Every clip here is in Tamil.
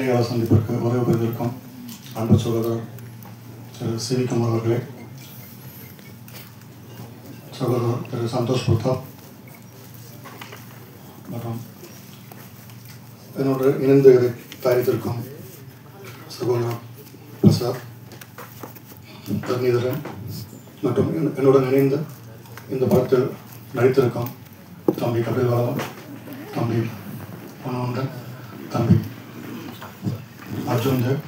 பத்திரிகையாளர் சந்திப்பிற்கு வருகை புரிந்திருக்கும் அன்பு சகோதரர் திரு சிவி குமார் அவர்களே, சகோதரர் திரு சந்தோஷ் பிரதாப் மற்றும் என்னோடு இணைந்து இதை தயாரித்திருக்கும் சகோதரர் பிரசாத் தர்ணீதரன் மற்றும் என்னுடன் இணைந்து இந்த படத்தில் நடித்திருக்கும் தம்பி கபில் வளவன், தம்பி மனோந்தன், தம்பி அர்ஜுன் தேவ்,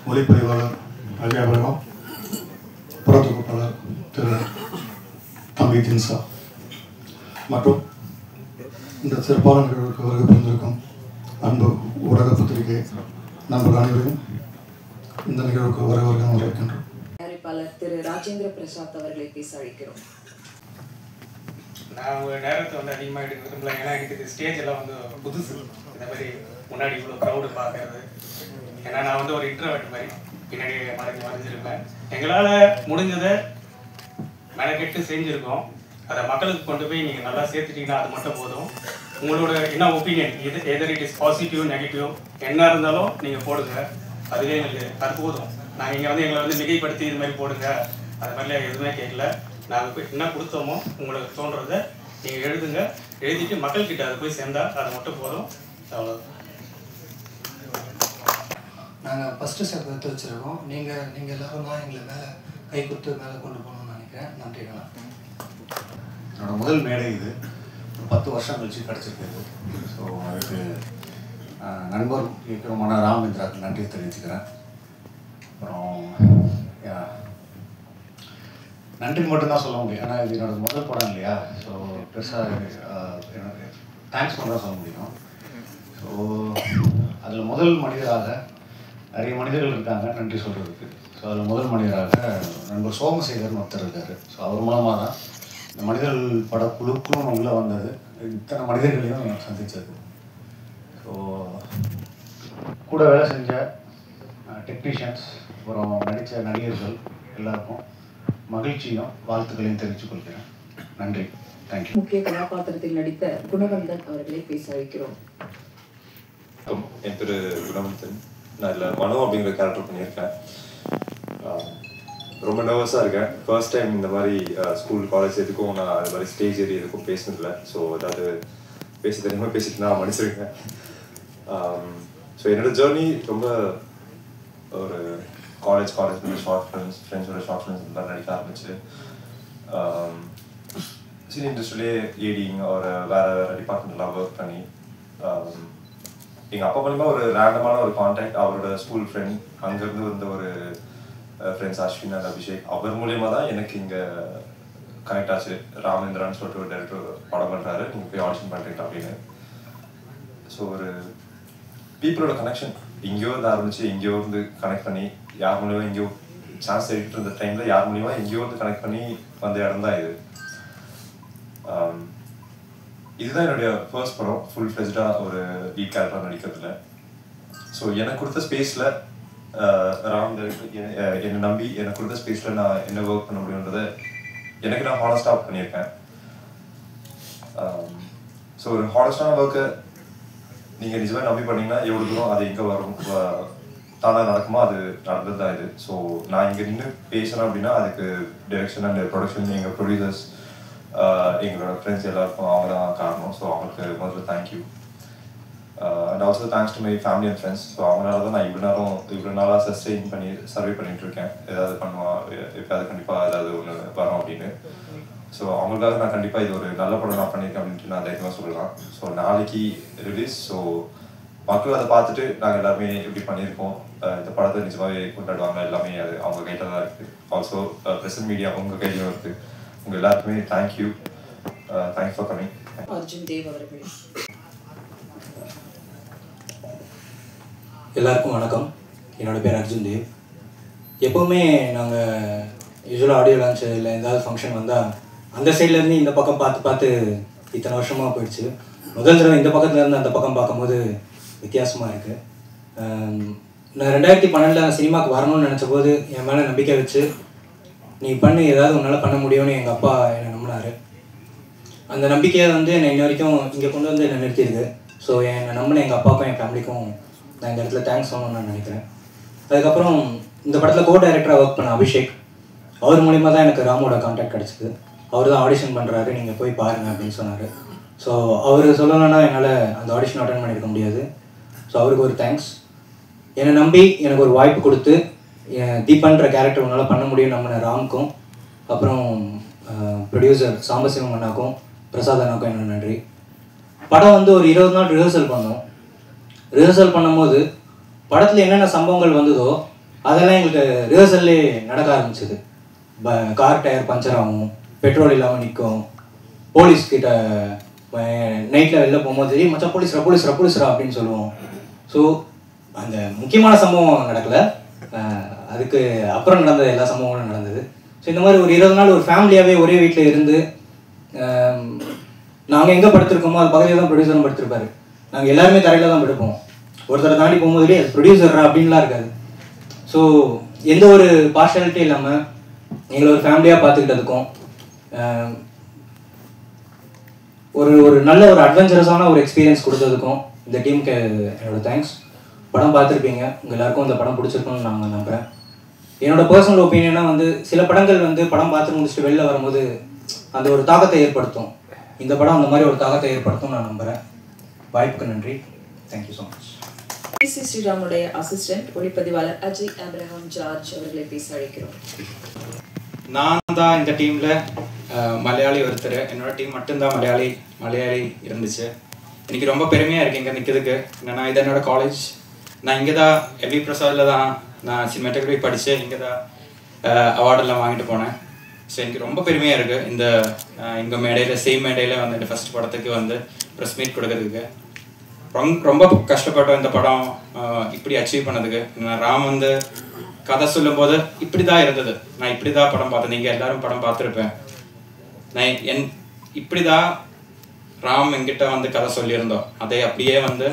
ஒளிப்பதிவாளர் அஜய் அபிரகாம், புறத்தொகுப்பாளர் திரு தம்பி தின்சா மற்றும் இந்த சிறப்பான நிகழ்வுக்கு வருகை புரிந்திருக்கும் அன்பு ஊடக பத்திரிகை நண்பர்கள் அனைவரையும் இந்த நிகழ்வுக்கு வருக வரவேற்கின்றோம். தயாரிப்பாளர் திரு ராஜேந்திர பிரசாத் அவர்களை பேச அழைக்கிறோம். நான் ஒரு நேரத்தை வந்து அதிகமாக எடுக்க விரும்பல, ஏன்னா எனக்கு இது ஸ்டேஜ் எல்லாம் வந்து புதுசு. இந்த மாதிரி முன்னாடி இவ்வளோ க்ரௌடு பார்க்கறது, ஏன்னா நான் வந்து ஒரு இன்ட்ரோவர்ட் மாதிரி பின்னாடி மறைஞ்சிருப்பேன். எங்களால் முடிஞ்சதை மெனக்கெட்டு செஞ்சுருக்கோம். அதை மக்களுக்கு கொண்டு போய் நீங்கள் நல்லா சேர்த்துட்டீங்கன்னா அது மட்டும் போதும். உங்களோட என்ன opinion, either it is positive negative என்ன இருந்தாலும் நீங்கள் போடுங்க, அதுவே எங்களுக்கு அது போதும். நாங்கள் இங்கே வந்து எங்களை வந்து மிகைப்படுத்தி இது மாதிரி போடுங்க அது மாதிரிலாம் எதுவுமே கேட்கல. நாங்கள் போய் என்ன கொடுத்தோமோ உங்களுக்கு தோன்றதை நீங்கள் எழுதுங்க, எழுதிட்டு மக்கள்கிட்ட அது போய் சேர்ந்தால் அது மட்டும் போதும். அவ்வளோ நாங்கள் ஃபஸ்ட்டு ஸ்டெப் எடுத்து வச்சுருக்கோம். நீங்கள் எல்லோரும் தான் எங்களை மேலே கை கொடுத்து மேலே கொண்டு போகணும்னு நினைக்கிறேன். நன்றிகளா. என்னோட முதல் மேடை இது 10 வருஷம் கழிச்சு கிடச்சிருக்கு. ஸோ அதுக்கு நண்பர் இயக்கமான ராமேந்திராவுக்கு நன்றி தெரிவிச்சுக்கிறேன். அப்புறம் நன்றி மட்டும்தான் சொல்ல முடியும், ஏன்னா இது என்னோட முதல் படம் இல்லையா. ஸோ பெருசாக எனக்கு தேங்க்ஸ் பண்ண தான் சொல்ல முடியும். ஸோ அதில் முதல் மனிதராக நிறைய மனிதர்கள் இருக்காங்க நன்றி சொல்கிறதுக்கு. ஸோ அதில் முதல் மனிதராக நண்பர் சோமசேகர்னு ஒருத்தர் இருக்கார். ஸோ அவர் மூலமாக தான் இந்த மனிதர்கள் படக்குழுக்கும் உள்ளே வந்தது, இத்தனை மனிதர்களையும் சந்தித்தது. ஸோ கூட வேலை செஞ்ச டெக்னீஷியன்ஸ், அப்புறம் நடித்த நடிகர்கள் எல்லாருக்கும் மகிழ்ச்சியும் வாழ்த்துக்களையும் தெரிவித்துக் கொள்கிறேன். நன்றி, தேங்க்யூ. முக்கிய கதாபாத்திரத்தில் நடித்த குணவந்தன் அவர்களை பேச வைக்கிறோம். என் பேர் குணவந்தன். நான் இதில் மனோ அப்படிங்கிற கேரக்டர் பண்ணியிருக்கேன். ரொம்ப நர்வஸாக இருக்கேன். ஃபர்ஸ்ட் டைம் இந்த மாதிரி ஸ்கூல் காலேஜ் எதுக்கும் நான் அது மாதிரி ஸ்டேஜ் ஏறி எதுக்கும் பேசினதில்லை. ஸோ ஏதாவது பேச தெரியாமல் பேசிட்டு நான் மன்னிச்சிருக்கேன். ஸோ என்னோடய ஜேர்னி ரொம்ப ஒரு காலேஜ் ஷார்ட் ஃப்ரெண்ட்ஸோட ஷார்ட் ஃபிலிம்ஸ் இந்த மாதிரி நடிக்க ஆரம்பிச்சு சினி இண்டஸ்ட்ரியிலே ஏடிங் ஒரு வேறு டிபார்ட்மெண்ட்லாம் ஒர்க் பண்ணி எங்கள் அப்பா மூலிமா ஒரு ரேண்டமான ஒரு கான்டாக்ட், அவரோட ஸ்கூல் ஃப்ரெண்ட், அங்கேருந்து வந்த ஒரு ஃப்ரெண்ட்ஸ் அஸ்வின் அண்ட் அபிஷேக், அவர் மூலியமாக தான் எனக்கு இங்கே கனெக்ட் ஆச்சு. ராமேந்திரான்னு சொல்லிட்டு ஒரு டேரக்டர் படம் பண்ணுறாரு, நீங்கள் போய் ஆடிஷன் பண்ணுறீங்க அப்படின்னு. ஸோ ஒரு பீப்புளோட கனெக்ஷன் எங்கேயோ இருந்து ஆரம்பிச்சு எங்கேயோ இருந்து கனெக்ட் பண்ணி யார் மூலியமாக எங்கேயோ சான்ஸ் எடுத்துட்டு இருந்த டைமில் யார் மூலியமாக எங்கேயோ இருந்து கனெக்ட் பண்ணி வந்த இடம் தான் இது. இதுதான் என்னுடைய ஃபர்ஸ்ட் படம் ஃபுல் ஃப்ளெஜ்டாக ஒரு லீட் கேரக்டராக நடிக்கிறதுல. ஸோ எனக்கு கொடுத்த ஸ்பேஸில் ராம் என்னை நம்பி எனக்கு கொடுத்த ஸ்பேஸில் நான் என்ன ஒர்க் பண்ண முடியுன்றதை எனக்கு நான் ஹானஸ்டாக பண்ணியிருக்கேன். ஸோ ஒரு ஹானஸ்டான ஒர்க்கை நீங்கள் நிஜமாக நம்பி பண்ணிங்கன்னா எவ்வளோ தூரம் அது எங்கே வரும் தானாக நடக்குமோ அது நடந்தது தான் இது. ஸோ நான் இங்கே நின்று பேசுகிறேன் அப்படின்னா அதுக்கு டைரக்ஷன் அண்ட் ப்ரொடக்ஷன் எங்கள் ப்ரொடியூசர்ஸ் எங்களோட ஃப்ரெண்ட்ஸ் எல்லாருக்கும் அவங்க தான் காரணம். ஸோ அவங்களுக்கு முதல்ல thank you. And also thanks to my family and friends. So அவங்களால தான் நான் இவ்வளோ நாளாக சஸ்டெயின் பண்ணி சர்வே பண்ணிகிட்ருக்கேன். ஏதாவது பண்ணுவான் எப்போயாவது கண்டிப்பாக ஏதாவது ஒன்று வரும் அப்படின்னு. ஸோ அவங்களுக்காக நான் கண்டிப்பாக இது ஒரு நல்ல படம் நான் பண்ணியிருக்கேன் அப்படின்ட்டு நான் தைரியமாக சொல்லலாம். ஸோ நாளைக்கு ரிலீஸ். ஸோ மக்கள் அதை பார்த்துட்டு நாங்கள் எல்லாருமே எப்படி பண்ணியிருக்கோம், இந்த படத்தை நிஜமாகவே கொண்டாடுவாங்க, எல்லாமே அது அவங்க கையில் தான் இருக்குது. ஆல்சோ ப்ரெசன்ட் மீடியா உங்கள் கையிலும் இருக்குது. உங்கள் எல்லாருக்குமே thank you. Thanks for coming. Arjun Dev அவர்கள். எல்லாருக்கும் வணக்கம். என்னோடய பேர் அர்ஜுன் தேவ். எப்போவுமே நாங்கள் யூஸ்வலாக ஆடியோ லான்ச் இல்லை ஏதாவது ஃபங்க்ஷன் வந்தால் அந்த சைட்லேருந்து இந்த பக்கம் பார்த்து இத்தனை வருஷமாக போயிடுச்சு. முதல் தடவை இந்த பக்கத்துலேருந்து அந்த பக்கம் பார்க்கும்போது வித்தியாசமாக இருக்குது. நான் 2012 சினிமாவுக்கு வரணும்னு நினச்ச போது என் மேலே நம்பிக்கை வச்சு நீ பண்ணு, ஏதாவது உன்னால் பண்ண முடியும்னு எங்கள் அப்பா என்னை நம்பினார். அந்த நம்பிக்கையை என்னை இன்ன வரைக்கும் இங்கே கொண்டு வந்து என்னை நிறுத்தியிருக்கு. ஸோ என்னை நம்பின எங்கள் அப்பாவுக்கும் என் ஃபேமிலிக்கும் நான் இந்த இடத்துல தேங்க்ஸ் சொல்லணும்னு நான் நினைக்கிறேன். அதுக்கப்புறம் இந்த படத்தில் கோ டைரக்டராக ஒர்க் பண்ண அபிஷேக், அவர் மூலிமா தான் எனக்கு ராமோட கான்டாக்ட் கிடச்சிது. அவர் தான் ஆடிஷன் பண்ணுறாரு, நீங்கள் போய் பாருங்கள் அப்படின்னு சொன்னார். ஸோ அவர் சொல்லலைன்னா என்னால் அந்த ஆடிஷன் அட்டன் பண்ணியிருக்க முடியாது. ஸோ அவருக்கு ஒரு தேங்க்ஸ். என்னை நம்பி எனக்கு ஒரு வாய்ப்பு கொடுத்து தீபன்ற கேரக்டர் உன்னால் பண்ண முடியும் நம்பின ராம்க்கும், அப்புறம் ப்ரொடியூசர் சாம்பசிவம் அண்ணாக்கும் பிரசாத் அண்ணாக்கும் என்னோட நன்றி. படம் வந்து ஒரு 20 நாள் ரிஹர்சல் பண்ணோம். ரிஹர்சல் பண்ணும்போது படத்தில் என்னென்ன சம்பவங்கள் வந்ததோ அதெல்லாம் எங்களுக்கு ரிஹர்சல்லே நடக்க ஆரம்பிச்சிது. கார் டயர் பஞ்சர் ஆகும், பெட்ரோல் இல்லாமல் நிற்கும், போலீஸ்கிட்ட நைட்டில் வெளில போகும்போது சரி மச்சா போலீஸ்ரா அப்படின்னு சொல்லுவோம். ஸோ அந்த முக்கியமான சம்பவம் நடக்கலை, அதுக்கு அப்புறம் நடந்த எல்லா சம்பவங்களும் நடந்தது. ஸோ இந்த மாதிரி ஒரு 20 நாள் ஒரு ஃபேமிலியாகவே ஒரே வீட்டில் இருந்து நாங்கள் எங்கே படுத்திருக்கோமோ அது பக்கத்தில் தான் ப்ரொடியூசரும் படுத்திருப்பாரு. நாங்கள் எல்லாருமே தரையில் தான் படுப்போம். ஒருத்தரை தாண்டி போகும்போதுலேயே அது ப்ரொடியூசரா அப்படின்லாம் இருக்காது. ஸோ எந்த ஒரு பார்ஷாலிட்டி இல்லாமல் எங்களை ஒரு ஃபேமிலியாக பார்த்துக்கிட்டதுக்கும் ஒரு நல்ல ஒரு அட்வென்ச்சரஸான ஒரு எக்ஸ்பீரியன்ஸ் கொடுத்ததுக்கும் இந்த டீமுக்கு என்னோடய தேங்க்ஸ். படம் பார்த்துருப்பீங்க, உங்கள் எல்லாருக்கும் இந்த படம் பிடிச்சிருக்குன்னு நான் நம்புகிறேன். என்னோட பர்சனல் ஒப்பீனியனாக வந்து சில படங்கள் வந்து படம் பார்த்து முடிச்சுட்டு வெளில வரும்போது அந்த ஒரு தாக்கத்தை ஏற்படுத்தும். இந்த படம் அந்த மாதிரி ஒரு தாக்கத்தை ஏற்படுத்தும் நான் நம்புகிறேன். வாய்ப்புக்கு நன்றி. Thank you so much. சி ஸ்ரீராமுடைய அசிஸ்டன்ட் ஒளிப்பதிவாளர் அஜய் ஆப்ரஹாம் ஜார்ஜ் அவர்களை பேச அழைக்கிறோம். நான் தான் இந்த டீமில் மலையாளி ஒருத்தர். என்னோட டீம் மட்டும்தான் மலையாளி இருந்துச்சு. எனக்கு ரொம்ப பெருமையாக இருக்குது இங்கே நிற்கிறதுக்கு. என்னென்னா இது என்னோட காலேஜ். நான் இங்கே தான் எவி பிரசாதில் தான் நான் சினிமாட்டோகிராஃபி படித்து இங்கே தான் அவார்டெல்லாம் வாங்கிட்டு போனேன். ஸோ எனக்கு ரொம்ப பெருமையாக இருக்குது இந்த எங்கள் மேடையில் சேம் மேடையில் வந்து இந்த ஃபஸ்ட் படத்துக்கு வந்து ப்ரெஸ் மீட் கொடுக்கறதுக்கு. ரொம்ப கஷ்டப்பட்டோம் இந்த படம் இப்படி அச்சீவ் பண்ணதுக்கு. நான் ராம் வந்து கதை சொல்லும்போது இப்படி தான் இருந்தது, நான் இப்படி தான் படம் பார்த்தேன், நீங்கள் எல்லோரும் படம் பார்த்துருப்பேன். நான் இப்படி தான் ராம் என்கிட்ட வந்து கதை சொல்லியிருந்தோம், அதை அப்படியே வந்து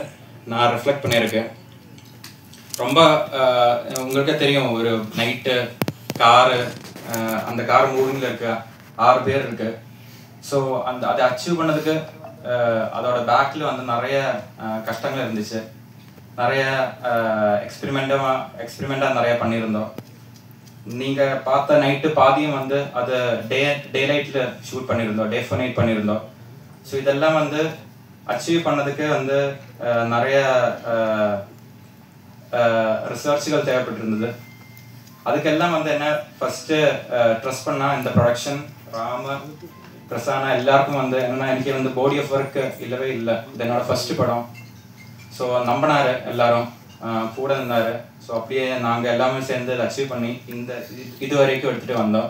நான் ரிஃப்ளெக்ட் பண்ணியிருக்கேன். ரொம்ப உங்களுக்கே தெரியும், ஒரு நைட்டு காரு, அந்த கார் மூவிங்கில் இருக்கு, 6 பேர் இருக்கு. ஸோ அதை அச்சீவ் பண்ணதுக்கு அதோட பேக்கில் வந்து நிறைய கஷ்டங்கள் இருந்துச்சு. நிறைய எக்ஸ்பெரிமெண்ட்டாக நிறைய பண்ணியிருந்தோம். நீங்கள் பார்த்த நைட்டு பாதியும் வந்து அதை டே லைட்டில் ஷூட் பண்ணியிருந்தோம், டே ஃபோர் நைட் பண்ணியிருந்தோம். ஸோ இதெல்லாம் வந்து அச்சீவ் பண்ணதுக்கு வந்து நிறைய ரிசர்ச்சுகள் தேவைப்பட்டிருந்தது. அதுக்கெல்லாம் வந்து என்ன ஃபஸ்ட்டு ட்ரஸ்ட் பண்ணால் இந்த ப்ரொடக்ஷன் ராம பிரசானா எல்லாருக்கும் வந்து என்னென்னா எனக்கு வந்து பாடி ஆஃப் ஒர்க்கு இல்லவே இல்லை. இது என்னோடய ஃபஸ்ட்டு படம். ஸோ நம்பினார், எல்லாரும் கூட இருந்தார். ஸோ அப்படியே நாங்கள் எல்லாமே சேர்ந்து அச்சீவ் பண்ணி இது வரைக்கும் எடுத்துகிட்டு வந்தோம்.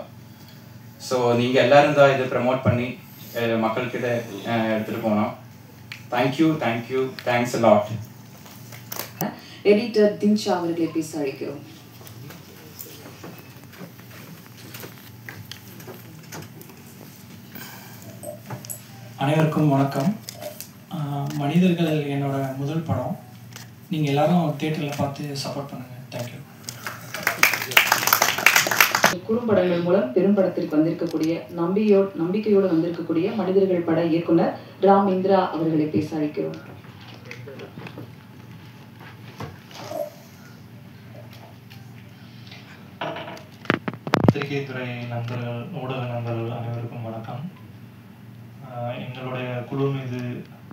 ஸோ நீங்கள் எல்லோரும் தான் இது ப்ரமோட் பண்ணி மக்கள்கிட்ட எடுத்துகிட்டு போனோம். Thank you, thanks a lot. Editor Dinsha அவர்களை பேச அழைக்கிறோம். அனைவருக்கும் வணக்கம். மனிதர்கள் என்னோட முதல் படம். நீங்கள் எல்லாரும் தியேட்டரில் பார்த்து சப்போர்ட் பண்ணுங்கள். தேங்க்யூ. குறும்படங்கள் மூலம் பெரும்படத்திற்கு வந்திருக்கக்கூடிய நம்பிக்கையோடு வந்திருக்கக்கூடிய மனிதர்கள் பட இயக்குனர் ராம் இந்திரா அவர்களை பேச அழைக்கிறோம். பத்திரிகை துறை நண்பர்கள், ஊடக நண்பர்கள் அனைவருக்கும் வணக்கம். எங்களுடைய குழு மீது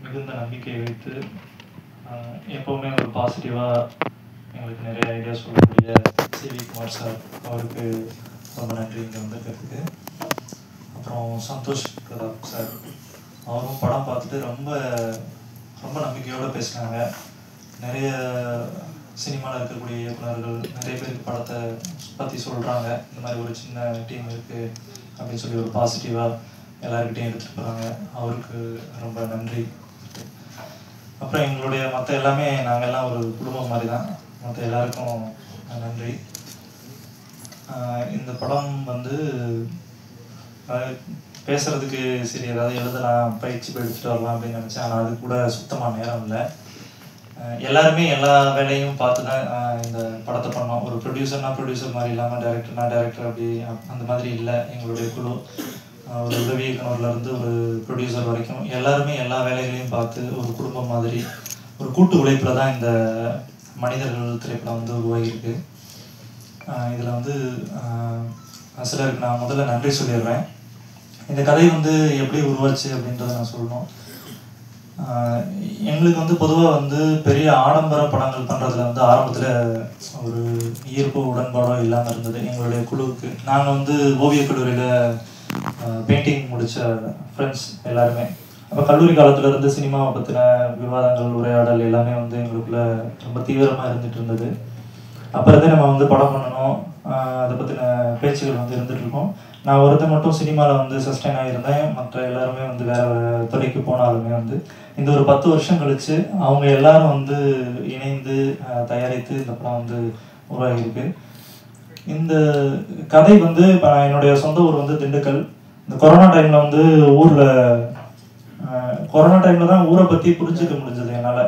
மிகுந்த நம்பிக்கை வைத்து எப்போவுமே ஒரு பாசிட்டிவாக எங்களுக்கு நிறைய ஐடியா சொல்லக்கூடிய சிவி குமார் சார், அவருக்கு ரொம்ப நன்றி இங்கே வந்திருக்கிறதுக்கு. அப்புறம் சந்தோஷ் பிரதாப் சார், அவரும் படம் பார்த்துட்டு ரொம்ப ரொம்ப நம்பிக்கையோடு பேசினாங்க. நிறைய சினிமாவில் இருக்கக்கூடிய இயக்குநர்கள் நிறைய பேருக்கு படத்தை பற்றி சொல்கிறாங்க, இந்த மாதிரி ஒரு சின்ன டீம் இருக்குது அப்படின்னு சொல்லி ஒரு பாசிட்டிவாக எல்லாருக்கிட்டையும் எடுத்துகிட்டு போகிறாங்க. அவருக்கு ரொம்ப நன்றி. அப்புறம் எங்களுடைய மற்ற எல்லாமே நாங்கள் எல்லாம் ஒரு குடும்பம் மாதிரி தான். மற்ற எல்லாருக்கும் நன்றி. இந்த படம் வந்து பேசுகிறதுக்கு சரி ஏதாவது எழுதலாம், பயிற்சி எடுத்துகிட்டு வரலாம் அப்படின்னு நினச்சேன். ஆனால் அது கூட சுத்தமாக நேரம் இல்லை. எல்லாருமே எல்லா வேலையும் பார்த்து தான் இந்த படத்தை பண்ணோம். ஒரு ப்ரொடியூசர் மாதிரி இல்லாமல் டைரக்டர் அப்படி அந்த மாதிரி இல்லை. எங்களுடைய குழு ஒரு உதவி இயக்குனர்லேருந்து ஒரு ப்ரொடியூசர் வரைக்கும் எல்லாருமே எல்லா வேலைகளையும் பார்த்து ஒரு குடும்பம் மாதிரி ஒரு கூட்டு உழைப்பில் தான் இந்த மனிதர்கள் திரைப்படம் வந்து உருவாகியிருக்கு. இதில் வந்து சிலருக்கு நான் முதல்ல நன்றி சொல்லிடுறேன். இந்த கதை வந்து எப்படி உருவாச்சு அப்படின்றத நான் சொல்லணும். எங்களுக்கு வந்து பொதுவாக வந்து பெரிய ஆடம்பர படங்கள் பண்ணுறதுல வந்து ஆரம்பத்தில் ஒரு ஈர்ப்பு உடன்பாடோ இல்லாமல் இருந்தது எங்களுடைய குழுவுக்கு. நாங்கள் வந்து ஓவியக் கல்லூரியில் பெயிண்டிங் முடித்த ஃப்ரெண்ட்ஸ் எல்லாருமே. அப்போ கல்லூரி காலத்தில் இருந்து சினிமாவை பற்றின விவாதங்கள், உரையாடல் எல்லாமே வந்து எங்களுக்குள்ள ரொம்ப தீவிரமாக இருந்துகிட்டு இருந்தது. அப்போ இருந்தே நம்ம வந்து படம் பண்ணணும், அதை பற்றின பேச்சுகள் வந்து இருந்துகிட்ருக்கோம். நான் ஒருத்தர் மட்டும் சினிமாவில் வந்து சஸ்டைன் ஆகியிருந்தேன். மற்ற எல்லாருமே வந்து வேறு துறைக்கு போனாலுமே வந்து இந்த ஒரு 10 வருஷம் கழித்து அவங்க எல்லாரும் வந்து இணைந்து தயாரித்து இந்த படம் வந்து உருவாகியிருக்கு. இந்த கதை வந்து இப்போ நான் என்னுடைய சொந்த ஊர் வந்து திண்டுக்கல். இந்த கொரோனா டைமில் வந்து கொரோனா டைமில் தான் ஊரை பற்றி புரிஞ்சுக்க முடிஞ்சது என்னால்.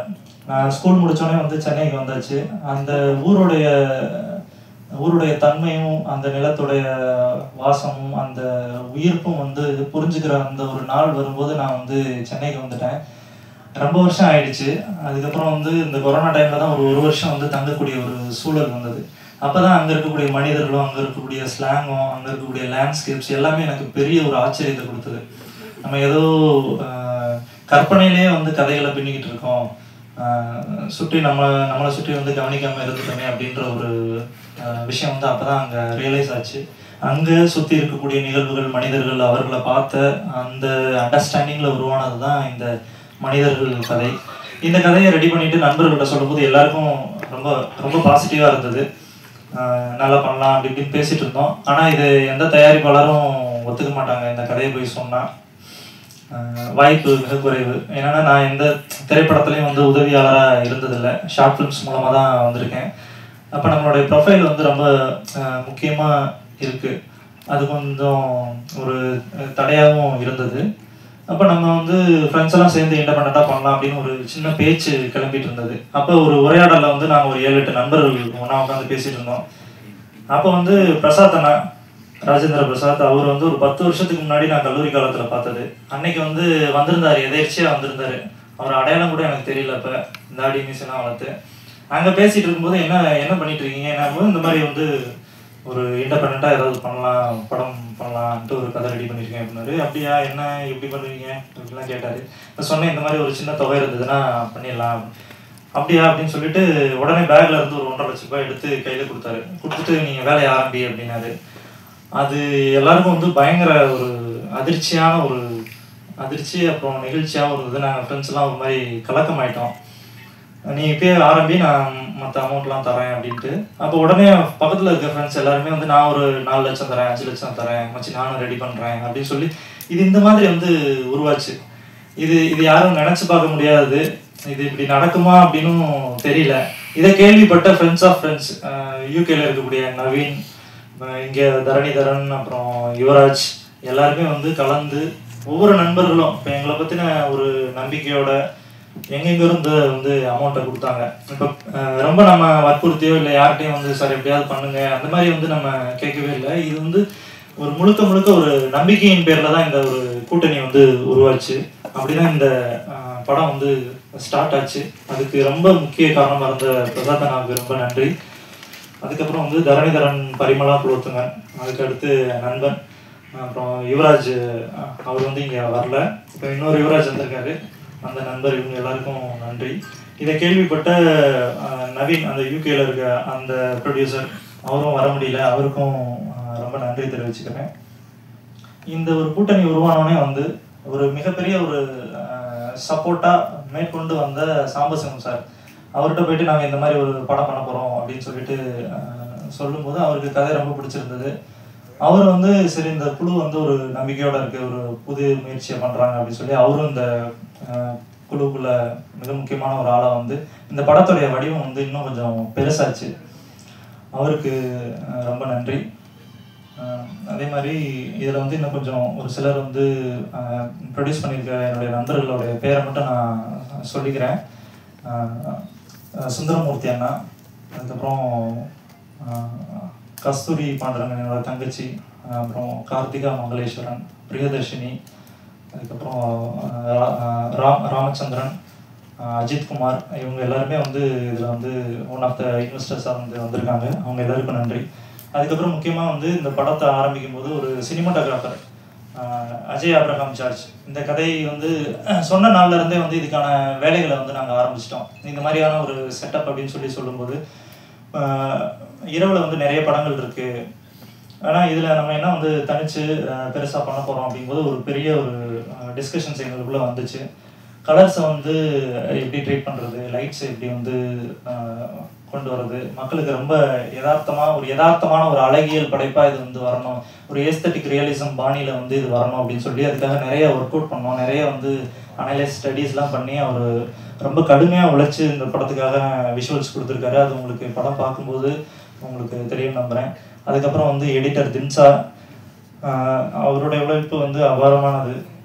நான் ஸ்கூல் முடித்தோடனே வந்து சென்னைக்கு வந்தாச்சு. அந்த ஊருடைய தன்மையும் அந்த நிலத்துடைய வாசமும் அந்த உயிர்ப்பும் வந்து புரிஞ்சுக்கிற அந்த ஒரு நாள் வரும்போது நான் வந்து சென்னைக்கு வந்துட்டேன். ரொம்ப வருஷம் ஆயிடுச்சு. அதுக்கப்புறம் வந்து இந்த கொரோனா டைமில் தான் ஒரு வருஷம் வந்து தங்கக்கூடிய ஒரு சூழல் வந்தது. அப்போ தான் அங்கே இருக்கக்கூடிய மனிதர்களும், அங்கே இருக்கக்கூடிய ஸ்லாங்கும், அங்கே இருக்கக்கூடிய லேண்ட்ஸ்கேப்ஸ் எல்லாமே எனக்கு பெரிய ஒரு ஆச்சரியத்தை கொடுத்தது. நம்ம ஏதோ கற்பனையிலே வந்து கதைகளை பின்னிக்கிட்டு இருக்கோம், சுற்றி நம்மளை சுற்றி வந்து கவனிக்காமல் இருந்துட்டோமே அப்படின்ற ஒரு விஷயம் வந்து அப்போ தான் அங்கே ரியலைஸ் ஆச்சு. அங்கே சுற்றி இருக்கக்கூடிய நிகழ்வுகள், மனிதர்கள், அவர்களை பார்த்த அந்த அண்டர்ஸ்டாண்டிங்கில் உருவானது தான் இந்த மனிதர்கள் கதை. இந்த கதையை ரெடி பண்ணிவிட்டு நண்பர்கள்ட்ட சொல்லும்போது எல்லாருக்கும் ரொம்ப ரொம்ப பாசிட்டிவாக இருந்தது. நல்லா பண்ணலாம் அப்படி இப்படின்னு பேசிகிட்டு இருந்தோம். ஆனால் இது எந்த தயாரிப்பாளரும் ஒத்துக்க மாட்டாங்க இந்த கதையை போய் சொன்னால். வாய்ப்பு மிக குறைவு. ஏன்னா நான் எந்த திரைப்படத்துலையும் வந்து உதவியாளராக இருந்ததில்லை, ஷார்ட் ஃபிலிம்ஸ் மூலமாக தான் வந்திருக்கேன். அப்போ நம்மளுடைய ப்ரொஃபைல் வந்து ரொம்ப முக்கியமாக இருக்குது. அது கொஞ்சம் ஒரு தடையாகவும் இருந்தது. அப்போ நம்ம வந்து ஃப்ரெண்ட்ஸ் எல்லாம் சேர்ந்து இண்டிபெண்டண்ட்டாக பண்ணலாம் அப்படின்னு ஒரு சின்ன பேச்சு கிளம்பிட்டு இருந்தது. அப்போ ஒரு உரையாடலில் வந்து நாங்கள் ஒரு 7-8 நண்பர்கள் ஒன்றா உட்காந்து பேசிகிட்டு இருந்தோம். அப்போ வந்து பிரசாத் அண்ணா, ராஜேந்திர பிரசாத், அவர் வந்து ஒரு 10 வருஷத்துக்கு முன்னாடி நான் கல்லூரி காலத்தில் பார்த்தது. அன்னைக்கு வந்து வந்திருந்தார், எதேர்ச்சியாக வந்திருந்தார். அவர் அடையாளம் கூட எனக்கு தெரியல. இப்போ தாடி மீசெல்லாம் வளர்த்து அங்கே பேசிகிட்டு இருக்கும்போது என்ன பண்ணிட்டு இருக்கீங்க, என்ன இந்த மாதிரி வந்து ஒரு இண்டிபெண்ட்டாக ஏதாவது பண்ணலாம், படம் பண்ணலான்ட்டு ஒரு கதை ரெடி பண்ணியிருக்கேன் அப்படின்னாரு. அப்படியா, என்ன எப்படி பண்ணுவீங்க அப்படின்லாம் கேட்டார். நான் சொன்னேன், இந்த மாதிரி ஒரு சின்ன தொகை இருந்ததுன்னா பண்ணிடலாம். அப்படியா அப்படின்னு சொல்லிட்டு உடனே பேக்கில் இருந்து ஒரு 1.5 லட்ச ரூபாய் எடுத்து கையில் கொடுத்தாரு. கொடுத்துட்டு நீங்கள் வேலையை ஆரம்பி அப்படின்னாரு. அது எல்லாருக்கும் வந்து பயங்கர ஒரு அதிர்ச்சி அப்புறம் நெகிழ்ச்சியாகவும் இருந்தது. நாங்கள் ஃப்ரெண்ட்ஸ்லாம் ஒரு மாதிரி கலக்கமாயிட்டோம். நீ இப்போயே ஆரம்பி, நான் மற்ற அமௌண்ட்லாம் தரேன் அப்படின்ட்டு. அப்போ உடனே பக்கத்தில் இருக்க ஃப்ரெண்ட்ஸ் எல்லாருமே வந்து நான் ஒரு 4 லட்சம் தரேன், 5 லட்சம் தரேன், மச்சி நானும் ரெடி பண்ணுறேன் அப்படின்னு சொல்லி இது இந்த மாதிரி வந்து உருவாச்சு. இது யாரும் நினச்சி பார்க்க முடியாது. இது இப்படி நடக்குமா அப்படின்னும் தெரியல. இதை கேள்விப்பட்ட ஃப்ரெண்ட்ஸ் ஆஃப் ஃப்ரெண்ட்ஸ், யூகேல இருக்கக்கூடிய நவீன், இங்கே தரணிதரன், அப்புறம் யுவராஜ் எல்லாருமே வந்து கலந்து ஒவ்வொரு நண்பர்களும் இப்போ எங்களை பற்றின ஒரு நம்பிக்கையோட எங்கெங்கிருந்து வந்து அமௌண்ட்டை கொடுத்தாங்க. இப்போ ரொம்ப நம்ம வற்புறுத்தியோ இல்லை யார்கிட்டையும் வந்து சார் எப்படியாவது பண்ணுங்க அந்த மாதிரி வந்து நம்ம கேட்கவே இல்லை. இது வந்து ஒரு முழுக்க ஒரு நம்பிக்கையின் பேரில் தான் இந்த ஒரு கூட்டணி வந்து உருவாச்சு. அப்படிதான் இந்த படம் வந்து ஸ்டார்ட் ஆச்சு. அதுக்கு ரொம்ப முக்கிய காரணமாக இருந்த பிரசாத் அண்ணாவுக்கு ரொம்ப நன்றி. அதுக்கப்புறம் வந்து தரணிதரன், பரிமளா குலோத்துங்க, அதுக்கு அடுத்து நண்பன், அப்புறம் யுவராஜ், அவர் வந்து இங்கே வரல, இப்போ இன்னொரு யுவராஜ் வந்திருக்காரு, அந்த நண்பர், இவங்க எல்லாருக்கும் நன்றி. இதை கேள்விப்பட்ட நவீன், அந்த யூகேல இருக்க அந்த ப்ரொடியூசர், அவரும் வர முடியல, அவருக்கும் ரொம்ப நன்றி தெரிவிச்சுக்கிறேன். இந்த ஒரு கூட்டணி உருவானோடனே வந்து ஒரு மிகப்பெரிய ஒரு சப்போர்ட்டாக மேற்கொண்டு வந்த சாம்பசிவம் சார், அவர்கிட்ட போயிட்டு நாங்கள் இந்த மாதிரி ஒரு படம் பண்ண போகிறோம் அப்படின்னு சொல்லிட்டு சொல்லும்போது அவருக்கு கதை ரொம்ப பிடிச்சிருந்தது. அவர் வந்து சரி இந்த குழு வந்து ஒரு நம்பிக்கையோடு இருக்குது, ஒரு புது முயற்சியை பண்ணுறாங்க அப்படின்னு சொல்லி அவரும் இந்த குழுக்குள்ள மிக முக்கியமான ஒரு ஆளாக வந்து இந்த படத்துடைய வடிவம் வந்து இன்னும் கொஞ்சம் பெருசாச்சு. அவருக்கு ரொம்ப நன்றி. அதே மாதிரி இதில் வந்து இன்னும் கொஞ்சம் ஒரு சிலர் வந்து ப்ரொடியூஸ் பண்ணியிருக்க என்னுடைய நண்பர்களுடைய பேரை மட்டும் நான் சொல்லிக்கிறேன். சுந்தரமூர்த்தி அண்ணா, அதுக்கப்புறம் கஸ்தூரி பாண்டரங்கன் என்னோட தங்கச்சி, அப்புறம் கார்த்திகா மங்களேஸ்வரன், பிரியதர்ஷினி, அதுக்கப்புறம் ராமச்சந்திரன், அஜித் குமார், இவங்க எல்லாருமே வந்து இதில் வந்து ஒன் ஆஃப் த இன்வெஸ்டர்ஸாக வந்து வந்திருக்காங்க. அவங்க எல்லாருக்கும் நன்றி. அதுக்கப்புறம் முக்கியமாக வந்து இந்த படத்தை ஆரம்பிக்கும் போது ஒரு சினிமாட்டோகிராஃபர் அஜய் ஆப்ரஹாம் ஜார்ஜ், இந்த கதை வந்து சொன்ன நாள்லேருந்தே வந்து இதுக்கான வேலைகளை வந்து நாங்கள் ஆரம்பிச்சிட்டோம். இந்த மாதிரியான ஒரு செட்டப் அப்படின்னு சொல்லும்போது இரவில் வந்து நிறைய படங்கள் இருக்குது, ஆனால் இதில் நம்ம என்ன வந்து தனித்து பெருசாக பண்ண போகிறோம் அப்படிங்கும்போது ஒரு பெரிய ஒரு டிஸ்கஷன்ஸ் எங்களுக்குள்ளே வந்துச்சு. கலர்ஸை வந்து எப்படி ட்ரீட் பண்ணுறது, லைட்ஸை எப்படி வந்து கொண்டு வர்றது, மக்களுக்கு ரொம்ப யதார்த்தமான ஒரு அழகியல் படைப்பாக இது வந்து வரணும், ஒரு ஏஸ்தட்டிக் ரியலிசம் பாணியில் வந்து இது வரணும் அப்படின்னு சொல்லி அதுக்காக நிறைய ஒர்க் அவுட் பண்ணோம். நிறைய வந்து அனலைஸ் ஸ்டடீஸ்லாம் பண்ணி அவர் ரொம்ப கடுமையாக உழைச்சி இந்த படத்துக்காக விஷுவல்ஸ் கொடுத்துருக்காரு. அது உங்களுக்கு படம் பார்க்கும்போது உங்களுக்கு தெரியும் நம்புகிறேன். அதுக்கப்புறம் வந்து எடிட்டர் தின்சா, அவருடைய உழைப்பு வந்து அபாரமானது.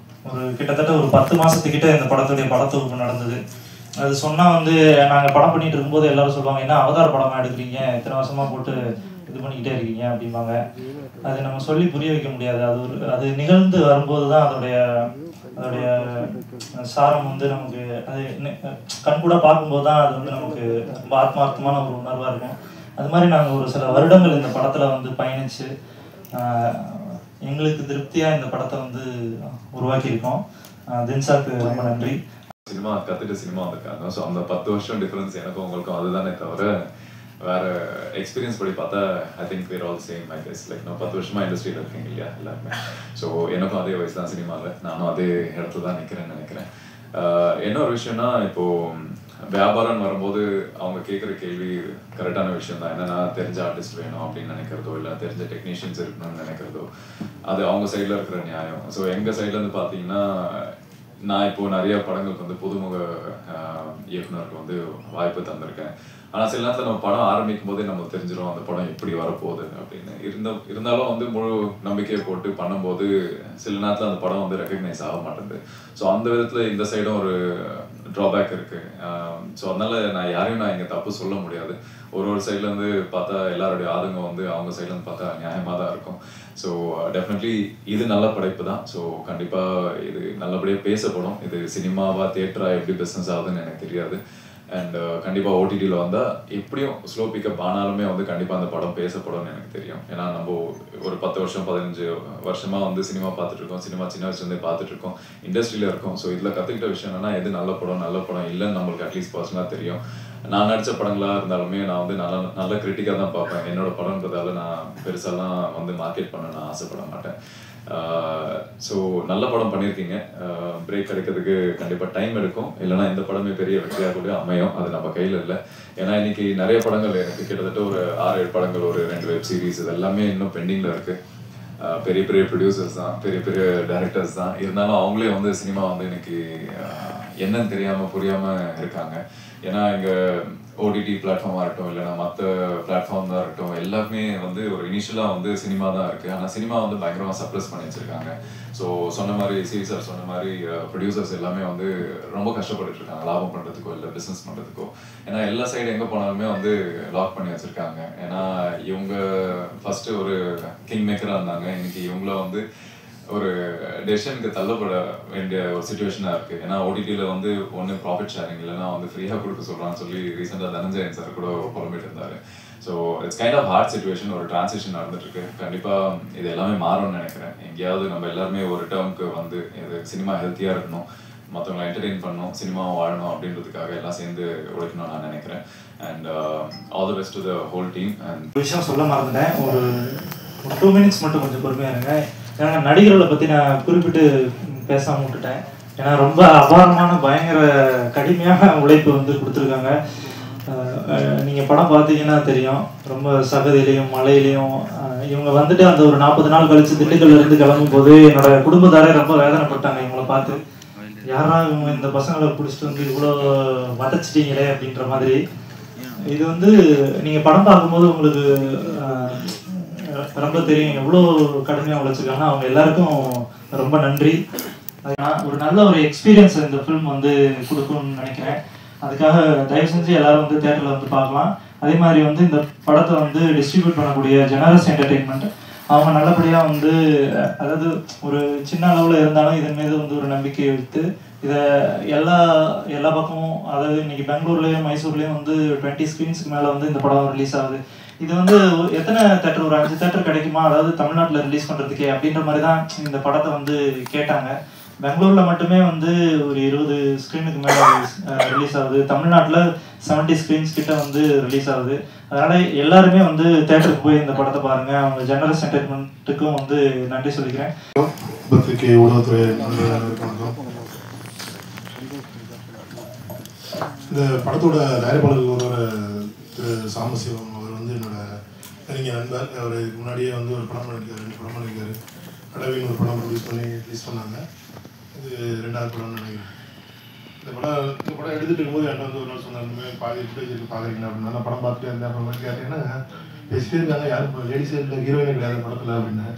ஒரு கிட்டத்தட்ட ஒரு 10 மாதத்துக்கிட்ட இந்த படத்துடைய படத்தொகுப்பு நடந்தது. அது சொன்னால் வந்து நாங்கள் படம் பண்ணிகிட்டு இருக்கும்போது எல்லோரும் சொல்லுவாங்க, என்ன அவதார படமாக எடுக்கிறீங்க, இத்தனை வருஷமாக போட்டு இது பண்ணிக்கிட்டே இருக்கீங்க அப்படிம்பாங்க. அது நம்ம சொல்லி புரிய வைக்க முடியாது. அது நிகழ்ந்து வரும்போது தான் அதோடைய சாரம் வந்து நமக்கு அது கண்கூட பார்க்கும்போது தான் அது வந்து நமக்கு ரொம்ப ஆத்மார்த்தமான ஒரு உணர்வாக இருக்கும். அது மாதிரி நாங்கள் ஒரு சில வருடங்கள் இந்த படத்தில் வந்து பயணித்து எங்களுக்கு திருப்தியாக இந்த படத்தை வந்து உருவாக்கியிருக்கோம். தின்சாக்கு ரொம்ப நன்றி. சினிமா கற்றுட்டு சினிமா வந்திருக்காங்க. ஸோ அந்த 10 வருஷம் டிஃப்ரென்ஸ் எனக்கும் உங்களுக்கும் அதுதானே தவிர வேறு எக்ஸ்பீரியன்ஸ் படி பார்த்தா I think we're all same. I guess like நான் 10 வருஷமாக இண்டஸ்ட்ரியில் இருக்கீங்க இல்லையா எல்லாருமே. ஸோ எனக்கும் அதே வயசு தான் சினிமாவில், நானும் அதே இடத்துல தான் நிற்கிறேன்னு நினைக்கிறேன். என்ன ஒரு விஷயம்னா, இப்போது வியாபாரம்னு வரும்போது அவங்க கேட்குற கேள்வி கரெக்டான விஷயம் தான். என்னன்னா தெரிஞ்ச ஆர்டிஸ்ட் வேணும் அப்படின்னு நினைக்கிறதோ, இல்லை தெரிஞ்ச டெக்னீஷியன்ஸ் இருக்கணும்னு நினைக்கிறதோ, அது அவங்க சைடில் இருக்கிற நியாயம். ஸோ எங்கள் சைட்லேருந்து பார்த்தீங்கன்னா, நான் இப்போது நிறைய படங்களுக்கு வந்து புதுமுக இயக்குனருக்கு வந்து வாய்ப்பு தந்திருக்கேன். ஆனால் சில நேரத்தில் நம்ம படம் ஆரம்பிக்கும் போதே நமக்கு தெரிஞ்சிடும் அந்த படம் எப்படி வரப்போகுது அப்படின்னு. இருந்தாலும் வந்து முழு நம்பிக்கையை போட்டு பண்ணும்போது சில நேரத்தில் அந்த படம் வந்து ரெக்கக்னைஸ் ஆக மாட்டேங்குது. ஸோ அந்த விதத்தில் இந்த சைடும் ஒரு ட்ராபேக் இருக்குது. ஸோ அதனால் நான் யாரையும் இங்கே தப்பு சொல்ல முடியாது. ஒரு சைட்லேருந்து பார்த்தா எல்லாருடைய ஆதங்கம் வந்து அவங்க சைட்லேருந்து பார்த்தா நியாயமாக தான் இருக்கும். ஸோ டெஃபினெட்லி இது நல்ல படைப்பு தான். ஸோ கண்டிப்பாக இது நல்லபடியாக பேசப்படும். இது சினிமாவா தியேட்டரா எப்படி பிஸ்னஸ் ஆகுதுன்னு எனக்கு தெரியாது. அண்ட் கண்டிப்பாக ஓடிடியில் வந்தால் எப்படியும் ஸ்லோ பிக்கப் ஆனாலுமே வந்து கண்டிப்பாக அந்த படம் பேசப்படும்னு எனக்கு தெரியும். ஏன்னா நம்ம ஒரு 10 வருஷம் 15 வருஷமாக வந்து சினிமா பார்த்துட்ருக்கோம், சினிமா சின்ன வயசுலேருந்தே பார்த்துட்ருக்கோம், இண்டஸ்ட்ரியில் இருக்கோம். ஸோ இதில் கற்றுக்கிட்ட விஷயம் என்னன்னா, எது நல்ல படம் இல்லைன்னு நம்மளுக்கு அட்லீஸ்ட் பர்சனலாக தெரியும். நான் நடித்த படங்களாக இருந்தாலுமே நான் வந்து நல்ல கிரிட்டிக்காக தான் பார்ப்பேன். என்னோடய படம்ன்றதால நான் பெருசாலாம் வந்து மார்க்கெட் பண்ண நான் ஆசைப்பட மாட்டேன். ஸோ நல்ல படம் பண்ணியிருக்கீங்க. பிரேக் கிடைக்கிறதுக்கு கண்டிப்பாக டைம் எடுக்கும், இல்லைனா இந்த படமே பெரிய வெற்றியாக கூட அமையும். அது நம்ம கையில் இல்லை. ஏன்னா இன்னைக்கு நிறைய படங்கள் எனக்கு கிட்டத்தட்ட ஒரு 6-7 படங்கள், ஒரு 2 வெப் சீரிஸ், இது எல்லாமே இன்னும் பெண்டிங்கில் இருக்குது. பெரிய பெரிய ப்ரொடியூசர்ஸ் தான், பெரிய பெரிய டைரக்டர்ஸ் தான். இருந்தாலும் அவங்களே வந்து சினிமா வந்து இன்னைக்கு என்னன்னு தெரியாமல் புரியாமல் இருக்காங்க. ஏன்னா இங்கே ஓடிடி பிளாட்ஃபார்மாக இருக்கட்டும், இல்லைனா மற்ற பிளாட்ஃபார்ம் தான் இருக்கட்டும், எல்லாருமே வந்து ஒரு இனிஷியலாக வந்து சினிமா தான் இருக்குது. ஆனால் சினிமா வந்து பயங்கரமாக சப்ரஸ் பண்ணி வச்சுருக்காங்க. ஸோ சொன்ன மாதிரி சார் சொன்ன மாதிரி ப்ரொடியூசர்ஸ் எல்லாமே வந்து ரொம்ப கஷ்டப்பட்டுட்டு இருக்காங்க லாபம் பண்ணுறதுக்கோ இல்லை பிஸ்னஸ் பண்ணுறதுக்கோ. ஏன்னா எல்லா சைடு எங்கே போனாலுமே வந்து லாக் பண்ணி வச்சுருக்காங்க. ஏன்னா இவங்க ஃபஸ்ட்டு ஒரு கிங் மேக்கராக இருந்தாங்க, இன்னைக்கு இவங்கள வந்து ஒரு டெசிஷனுக்கு தள்ளப்பட வேண்டிய ஒரு சுச்சுவேஷனாக இருக்குது. ஏன்னா ஓடிடியில் வந்து ஒன்று ப்ராஃபிட் ஷேரிங், இல்லைனா வந்து ஃப்ரீயாக கொடுக்க சொல்கிறான்னு சொல்லி ரீசெண்டாக தனஞ்சயன் சார் கூட புலம்பிட்டு இருந்தார். So it's kind of hard situation. ஒரு டிரான்சிஷன் நடந்துட்டுருக்கு. கண்டிப்பாக இது எல்லாமே மாறும்னு நினைக்கிறேன். எங்கேயாவது நம்ம எல்லாருமே ஒரு டேர்முக்கு வந்து இது சினிமா ஹெல்த்தியாக இருக்கணும், மற்றவங்களை என்டர்டெயின் பண்ணணும், சினிமாவை வாழணும் அப்படின்றதுக்காக எல்லாம் சேர்ந்து உழைக்கணும்னு நான் நினைக்கிறேன். And all the best to the whole team. And விஷயம் சொல்ல மறந்துட்டேன், ஒரு 2 மினிட்ஸ் மட்டும் கொஞ்சம் பொறுமையாக இருங்க. ஏன்னா நடிகர்களை பற்றி நான் குறிப்பிட்டு பேசாமல் விட்டுட்டேன். ஏன்னா ரொம்ப அபாரமான பயங்கர கடுமையான உழைப்பு வந்து கொடுத்துருக்காங்க. நீங்கள் படம் பார்த்தீங்கன்னா தெரியும், ரொம்ப சகதியிலையும் மழையிலையும் இவங்க வந்துட்டு அந்த ஒரு 40 நாள் கழிச்சு திண்டுக்கல்லேருந்து கிளம்பும் போது என்னோட குடும்பத்தாரே ரொம்ப வேதனைப்பட்டாங்க இவங்களை பார்த்து. யாரா இவங்க இந்த பசங்களை பிடிச்சிட்டு வந்து இவ்வளோ வதச்சிட்டீங்களே அப்படின்ற மாதிரி. இது வந்து நீங்கள் படம் பார்க்கும்போது உங்களுக்கு ரொம்ப தெரியும் எவ்வளோ கடுமையாக உழைச்சிருக்காங்க. அவங்க எல்லாருக்கும் ரொம்ப நன்றி. ஒரு நல்ல ஒரு எக்ஸ்பீரியன்ஸ் இந்த ஃபிலிம் வந்து கொடுக்கணும்னு நினைக்கிறேன். அதுக்காக தயவு செஞ்சு எல்லாரும் வந்து தேட்டரில் வந்து பார்க்கலாம். அதே மாதிரி வந்து இந்த படத்தை வந்து டிஸ்ட்ரிபியூட் பண்ணக்கூடிய ஜெனரஸ் என்டர்டெயின்மெண்ட், அவங்க நல்லபடியாக வந்து அதாவது ஒரு சின்ன அளவில் இருந்தாலும் இதன் மீது வந்து ஒரு நம்பிக்கையை வைத்து இதை எல்லா பக்கமும், அதாவது இன்னைக்கு பெங்களூர்லேயும் மைசூர்லேயும் வந்து 20 ஸ்க்ரீன்ஸ்க்கு மேலே வந்து இந்த படம் ரிலீஸ் ஆகுது. இது வந்து எத்தனை தேட்டர், ஒரு 5 தேட்டர் கிடைக்குமா, அதாவது தமிழ்நாட்டில் ரிலீஸ் பண்ணுறதுக்கே அப்படின்ற மாதிரி தான் இந்த படத்தை வந்து கேட்டாங்க. பெங்களூரில் மட்டுமே வந்து ஒரு 20 ஸ்க்ரீனுக்கு மேலே ரிலீஸ் ஆகுது. தமிழ்நாட்டில் 70 ஸ்க்ரீன்ஸ் கிட்ட வந்து ரிலீஸ் ஆகுது. அதனால் எல்லாருமே வந்து தேட்டருக்கு போய் இந்த படத்தை பாருங்கள். அவங்க ஜெனரஸ் என்டர்டைன்மெண்ட்டுக்கும் வந்து நன்றி சொல்லிக்கிறேன். பத்திரிகை ஊடகத்துறை இந்த படத்தோட தயாரிப்பாளர்கள் ஒருவர் திரு சாம்பசிவம், அவர் வந்து என்னோட நெருங்கிய நண்பர். அவர் முன்னாடியே வந்து ஒரு படம் பண்ணியிருக்காரு, 2 படம் பண்ணியிருக்காரு. கடவின்னு ஒரு படம் ரிலீஸ் பண்ணாங்க. இது 2வது படம்னு நினைக்கிறேன். இந்த படம் எடுத்துகிட்டு இருக்கும்போது என்கிட்ட வந்து ஒரு நாள் சொன்னாங்க, பாதி ஃபுட்டேஜ் இருக்குது பார்க்குறீங்க அப்படின்னா. நான் படம் பார்த்துட்டு இருந்தேன். அப்புறம் கேட்டீங்கன்னா பேசிட்டே இருக்காங்க, யாரும் இப்போ லேடிஸே இல்லை, ஹீரோயினே கிடையாது படத்தில் அப்படின்னு.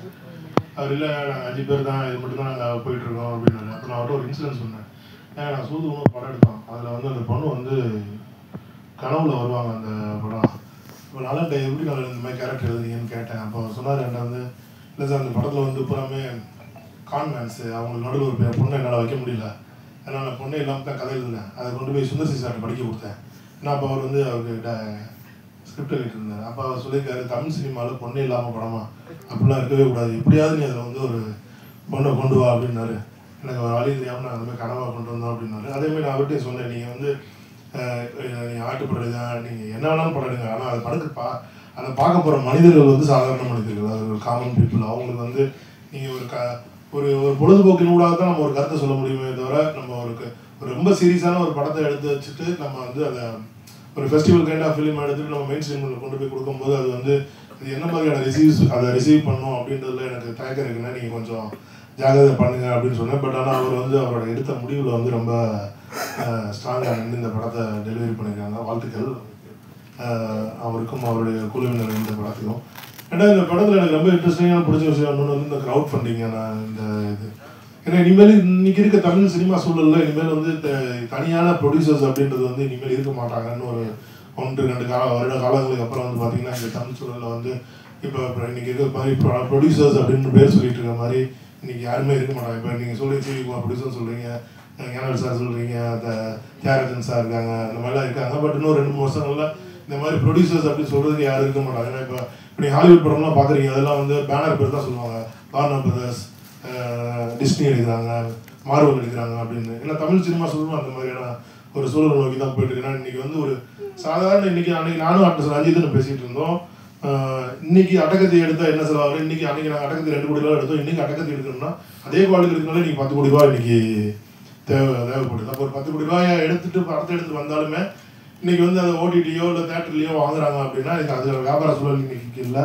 அவர் இல்லை, நாங்கள் 5 பேர் தான், இது மட்டும் தான் நாங்கள் போயிட்டுருக்கோம் அப்படின்னு. அப்புறம் நான் அவர்கிட்ட ஒரு இன்சிடென்ட் சொன்னேன். நான் சூதுன்னு ஒரு படம் எடுத்தோம். அதில் வந்து அந்த பொண்ணு வந்து கனவுல வருவாங்க அந்த படம். இப்போ நல்லா எப்படி நான் இந்த மாதிரி கேரக்டர் எழுதுனீங்கன்னு கேட்டேன். அப்போ சொன்னார் என்கிட்ட வந்து, இல்லை சார் அந்த படத்தில் வந்து பூராமே கான்வென்ஸு, அவங்களுக்கு நடுவில் ஒரு பொண்ணை என்னால் வைக்க முடியல, அதனால் நான் பொண்ணே இல்லாமல் தான் கதை எழுதினேன். அதை கொண்டு போய் சுந்தர் சி சார்ட்ட படிக்க கொடுத்தேன். ஏன்னா அப்போ அவர் வந்து அவருக்கு ஸ்கிரிப்ட் எழுதிட்டு இருந்தார். அப்போ அவர் சொல்லியிருக்காரு, தமிழ் சினிமாவில் பொண்ணே இல்லாமல் படமா அப்படிலாம் இருக்கவே கூடாது, எப்படியாவது நீ அதில் வந்து ஒரு பொண்ணை கொண்டு வா அப்படின்னாரு. எனக்கு ஒரு வழி தெரியாமல் நான் அதுமாதிரி கனவாக கொண்டு வந்தோம் அப்படின்னாரு. அதேமாதிரி நான் அவர்கிட்ட சொன்னேன், நீங்கள் வந்து நீங்கள் ஆட்டு படம் தான், நீங்கள் என்ன வேணாலும் படம் எடுங்க, ஆனால் அதை அதை பார்க்க போகிற மனிதர்கள் வந்து சாதாரண மனிதர்கள், அது ஒரு காமன் பீப்புள். அவங்களுக்கு வந்து நீங்கள் ஒரு பொழுதுபோக்கின் ஊடாக தான் நம்ம ஒரு கருத்தை சொல்ல முடியுமே தவிர, நம்ம ஒரு ரொம்ப சீரியஸான ஒரு படத்தை எடுத்து வச்சுட்டு நம்ம வந்து அதை ஒரு ஃபெஸ்டிவல் கைண்ட் ஆஃப் ஃபிலிம் எடுத்துகிட்டு நம்ம மெயின் ஸ்ட்ரீமில் கொண்டு போய் கொடுக்கும்போது அது வந்து இது என்ன மாதிரியான அதை ரிசீவ் பண்ணணும் அப்படின்றதுல எனக்கு தயக்கம் இருக்குன்னா நீங்கள் கொஞ்சம் ஜாகிரதை பண்ணுங்க அப்படின்னு சொன்னேன். பட் ஆனால் அவர் வந்து அவரோட எடுத்த முடிவில் வந்து ரொம்ப ஸ்ட்ராங்காக நின்று இந்த படத்தை டெலிவரி பண்ணியிருக்காங்க. வாழ்த்துக்கள் அவருக்கும் அவருடைய குழுவினர் இந்த படத்துக்கும். ஏன்னா இந்த படத்தில் எனக்கு ரொம்ப இன்ட்ரெஸ்டிங்கான பிடிச்ச விஷயம் ஒன்று வந்து இந்த க்ரௌட் ஃபண்டிங்க. நான் இந்த இது ஏன்னா இனிமேல் இன்னைக்கு இருக்க தமிழ் சினிமா சூழலில் இனிமேல் வந்து தனியான ப்ரொடியூசர்ஸ் அப்படின்றது வந்து இனிமேல் இருக்க மாட்டாங்கன்னு ஒரு 1-2 வருட காலங்களுக்கு அப்புறம் வந்து பார்த்தீங்கன்னா இந்த தமிழ் சூழலில் வந்து இப்போ இன்னைக்கு இருக்க மாதிரி ப்ரொடியூசர்ஸ் அப்படின்னு பேர் சொல்லிட்டு இருக்க மாதிரி இன்னைக்கு யாருமே இருக்க மாட்டாங்க. இப்போ நீங்கள் சொல்லி சிவிகுமார் ப்ரொடியூசர் சொல்கிறீங்க, ஞானவேல் சார் சொல்கிறீங்க, தியாகராஜன் சார் இருக்காங்க, இந்த மாதிரிலாம் இருக்காங்க. பட் இன்னும் 2-3 வருஷங்கள்ல இந்த மாதிரி ப்ரொடியூசர்ஸ் அப்படின்னு சொல்கிறதுக்கு யாரும் இருக்க மாட்டாங்க. ஏன்னா இப்போ நீங்கள் ஹாலிவுட் படம்லாம் பார்க்குறீங்க, அதெல்லாம் வந்து பேனர் பேர் தான் சொல்லுவாங்க. வார்னர் பிரதர்ஸ், டிஸ்னி எடுக்கிறாங்க, மார்வல் எடுக்கிறாங்க அப்படின்னு. ஏன்னா தமிழ் சினிமா சொல்லணும் அந்த மாதிரியான ஒரு சூழல் நோக்கி தான் போயிட்டு இருக்குன்னா இன்றைக்கி வந்து ஒரு சாதாரண அன்றைக்கி நானும் ஆக்டர் ரஞ்சித்துன்னு பேசிகிட்டு இருந்தோம். இன்னைக்கு அடக்கத்தை எடுத்தால் என்ன செலவாகும், இன்னைக்கு நாங்கள் அடக்கத்தை 2 கோடி ரூபா எடுத்தோம், இன்னைக்கு அடக்கத்தை எடுக்கணும்னா அதே குவாலிட்டி எடுக்கனால இன்னைக்கு 10 கோடி ரூபா இன்னைக்கு தேவைப்படுது. அப்போ ஒரு 10 கோடி ரூபாயை எடுத்துட்டு படத்தை எடுத்து வந்தாலுமே இன்னைக்கு வந்து அதை ஓடிடியோ இல்லை தேட்டர்லையோ வாங்குறாங்க அப்படின்னா இன்னைக்கு அது வியாபார சூழல் இன்னைக்கு இல்லை.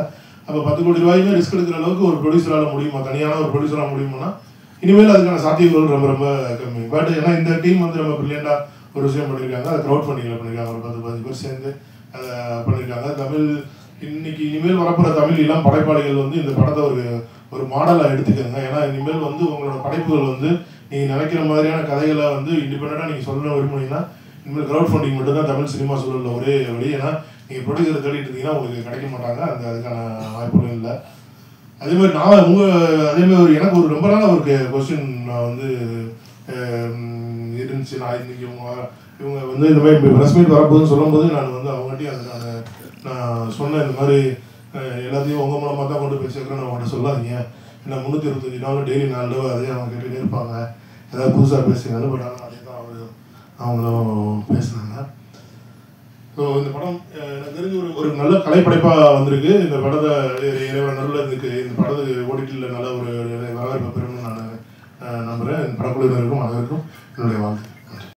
அப்போ 10 கோடி ரூபாயுமே ரிஸ்க் எடுக்கிற அளவுக்கு ஒரு ப்ரொடியூசரால் முடியுமா, தனியான ஒரு ப்ரொடியூசராக முடியுமானா இனிமேல் அதுக்கான சாத்தியங்கள் ரொம்ப ரொம்ப கம்மி. பட் ஏன்னா இந்த டீம் வந்து ரொம்ப பிரில்லியண்டாக ஒரு விஷயம் பண்ணியிருக்காங்க. அதை க்ரௌட் ஃபண்டிங்கில் பண்ணியிருக்காங்க. ஒரு 10-15 பேர் சேர்ந்து அதை பண்ணியிருக்காங்க. தமிழ் இன்னைக்கு இனிமேல் வரப்போகிற தமிழ் இளம் படைப்பாளிகள் வந்து இந்த படத்தை ஒரு மாடலாக எடுத்துக்கோங்க. ஏன்னா இனிமேல் வந்து உங்களோட படைப்புகள் வந்து நீங்கள் நினைக்கிற மாதிரியான கதைகளை வந்து இண்டிபெண்டாக நீங்கள் சொல்ல விரும்புனீங்கன்னா இனிமேல் க்ரௌட் ஃபண்டிங் மட்டும்தான் தமிழ் சினிமா சூழலில் ஒரே வழி. ஏன்னா நீங்கள் ப்ரொடியூசரை தேடிட்டு இருந்தீங்கன்னா உங்களுக்கு கிடைக்க மாட்டாங்க, அதுக்கான வாய்ப்புகளும் இல்லை. அதே மாதிரி அதேமாதிரி எனக்கு ஒரு ரொம்ப நாளாக ஒரு கொஸ்டின் நான் வந்து இருந்துச்சு. நான் இன்னைக்கு இவங்க வந்து இந்த மாதிரி ப்ரெஸ் மீட் வரப்போகுதுன்னு சொல்லும்போது நான் வந்து அவங்ககிட்டயும் அதை நான் சொன்னேன். இந்த மாதிரி எல்லாத்தையும் உங்கள் மூலமாக தான் கொண்டு போய் சேர்க்குறேன், நான் அவங்கள்ட்ட சொல்லாதீங்க. ஏன்னா 365 நாள் டெய்லி 4 தடவை அதே அவங்க கேட்டுகிட்டே இருப்பாங்க, ஏதாவது புதுசாக பேசுங்க. பட் ஆனால் அதே தான் அவங்களும் பேசுனாங்க. ஸோ இந்த படம் எனக்கு தெரிஞ்சு ஒரு நல்ல கலைப்படைப்பாக வந்திருக்கு. இந்த படத்தை நடுவில் இந்த படத்துக்கு ஓடிடியில் நல்ல ஒரு வரவேற்பு பெறும்னு நான் நம்புகிறேன். படக்குழுவினருக்கும் அதற்கும் என்னுடைய வாழ்த்து.